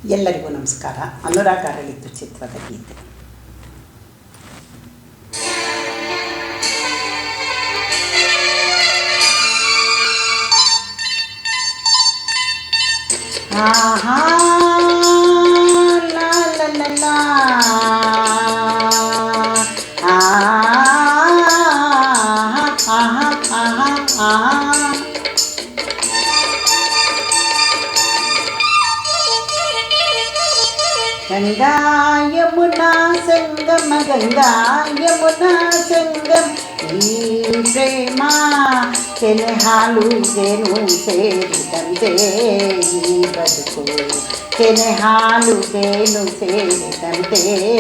ಎಲ್ಲರಿಗೂ ನಮಸ್ಕಾರ. ಅನುರಾಗ ಅರಳಿತು ಚಿತ್ರದ ಗೀತೆ. ಆಹಾ ಲಾ ಲಾ ಲಾ ಲಾ ಗಂಗಾ ಯಮುನಾ ಸಂಗಮ ಗಂಗಾ ಯಮುನಾ ಸಂಗಮ ಈ ಪ್ರೇಮ ಕೆನೆ ಹಾಲು ಜೇನು ಸೇರಿದಂತೆ ಈ ಬದುಕು ಕೆನೆ ಹಾಲು ಜೇನು ಸೇರಿದಂತೆ ಈ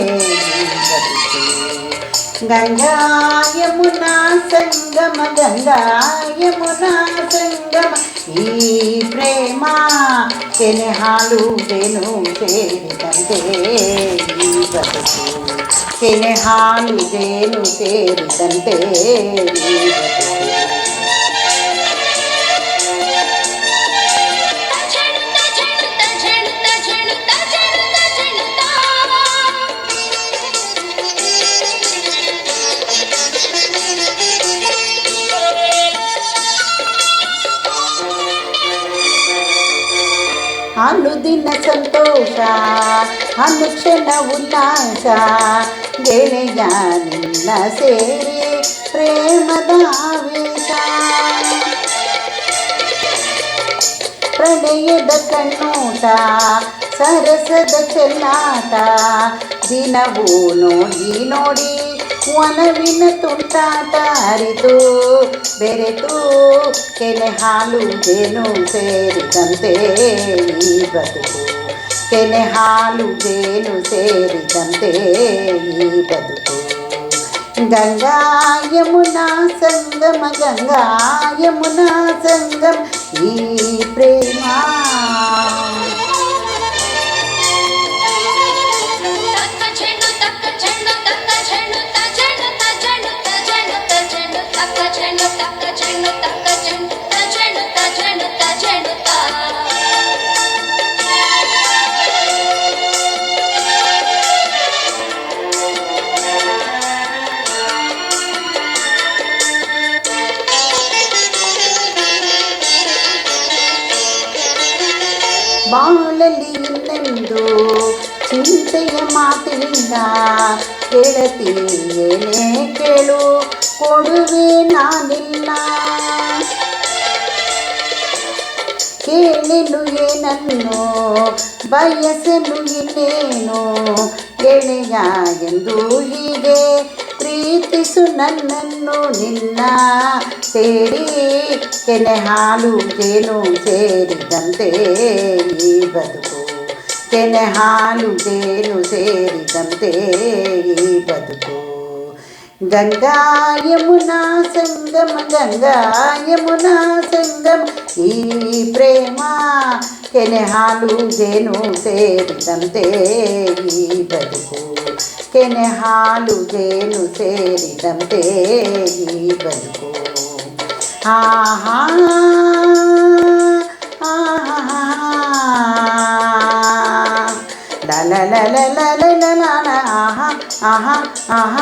ಬದುಕು ಗಂಗಾ ಯಮುನಾ ಸಂಗಮ ಗಂಗಾ ಯಮುನಾ ಸಂಗಮ ಈ ಪ್ರೇಮ ಕೆನೆ ಹಾಲು ಜೇನು ಸೇರಿದಂತೆ ಈ ಬದುಕು ಕೆನೆ ಹಾಲು ಜೇನು ಸೇರಿದಂತೆ ಈ ಬದುಕು. ಅನುದಿನ ಸಂತೋಷ ಅನುಕ್ಷಣ ಉಲ್ಲಾಸ ಗೆಳೆಯ ನಿನ್ನ ಸೇರಿ ಪ್ರೇಮದ ಆವೇಶ ಪ್ರಣಯದ ಕಣ್ಣೋಟ ಸರಸದ ಚೆಲ್ಲಾಟ ದಿನವೂ ನೋಡಿ ನೋಡಿ ಒನವಿನ ತುಂಟಾಟ ಅರಿತು ಬೆರೆತು ಕೆನೆ ಹಾಲು ಜೇನು ಸೇರಿದಂತೆ ಈ ಬದುಕು ಕೆನೆ ಹಾಲು ಜೇನು ಸೇರಿದಂತೆ ಈ ಬದುಕು ಗಂಗಾ ಯಮುನಾ ಸಂಗಮ ಗಂಗಾ ಯಮುನಾ ಸಂಗಮ ಈ ಪ್ರೇಮ. ಬಾಳಲಿ ಇನ್ನೆಂದು ಚಿಂತೆಯ ಮಾತಿಲ್ಲ ಗೆಳತಿ ಏನೇ ಕೇಳು ಕೊಡುವೆ ನಾನಿಲ್ಲ ಕೇಳೆನು ಏನನ್ನು ಬಯಸನು ಇನ್ನೇನು ಗೆಳೆಯ ಎಂದು ಹೀಗೆ ಪ್ರೀತಿಸು ನನ್ನನ್ನು ನಿನ್ನ ಸೇರಿ ಕೆನೆ ಹಾಲು ಜೇನು ಸೇರಿದಂತೆ ಈ ಬದುಕು ಕೆನೆ ಹಾಲು ಜೇನು ಸೇರಿದಂತೆ ಈ ಬದುಕು ಗಂಗಾ ಯಮುನಾ ಸಂಗಮ ಗಂಗಾ ಯಮುನಾ ಸಂಗಮ ಈ ಪ್ರೇಮ ಕೆನೆ ಹಾಲು ಜೇನು ಸೇರಿದಂತೆ ಈ ಬದುಕು ಕೆನೆ ಹಾಲು ಜೇನು ಸೇರಿದಂತೆ ಈ ಬದುಕು. ಆಹಾ ಆಹಾ ಲ ಲ ಲ ಲ ಲ ಲ ಲ ಲ ಆಹಾ ಆಹಾ ಆಹಾ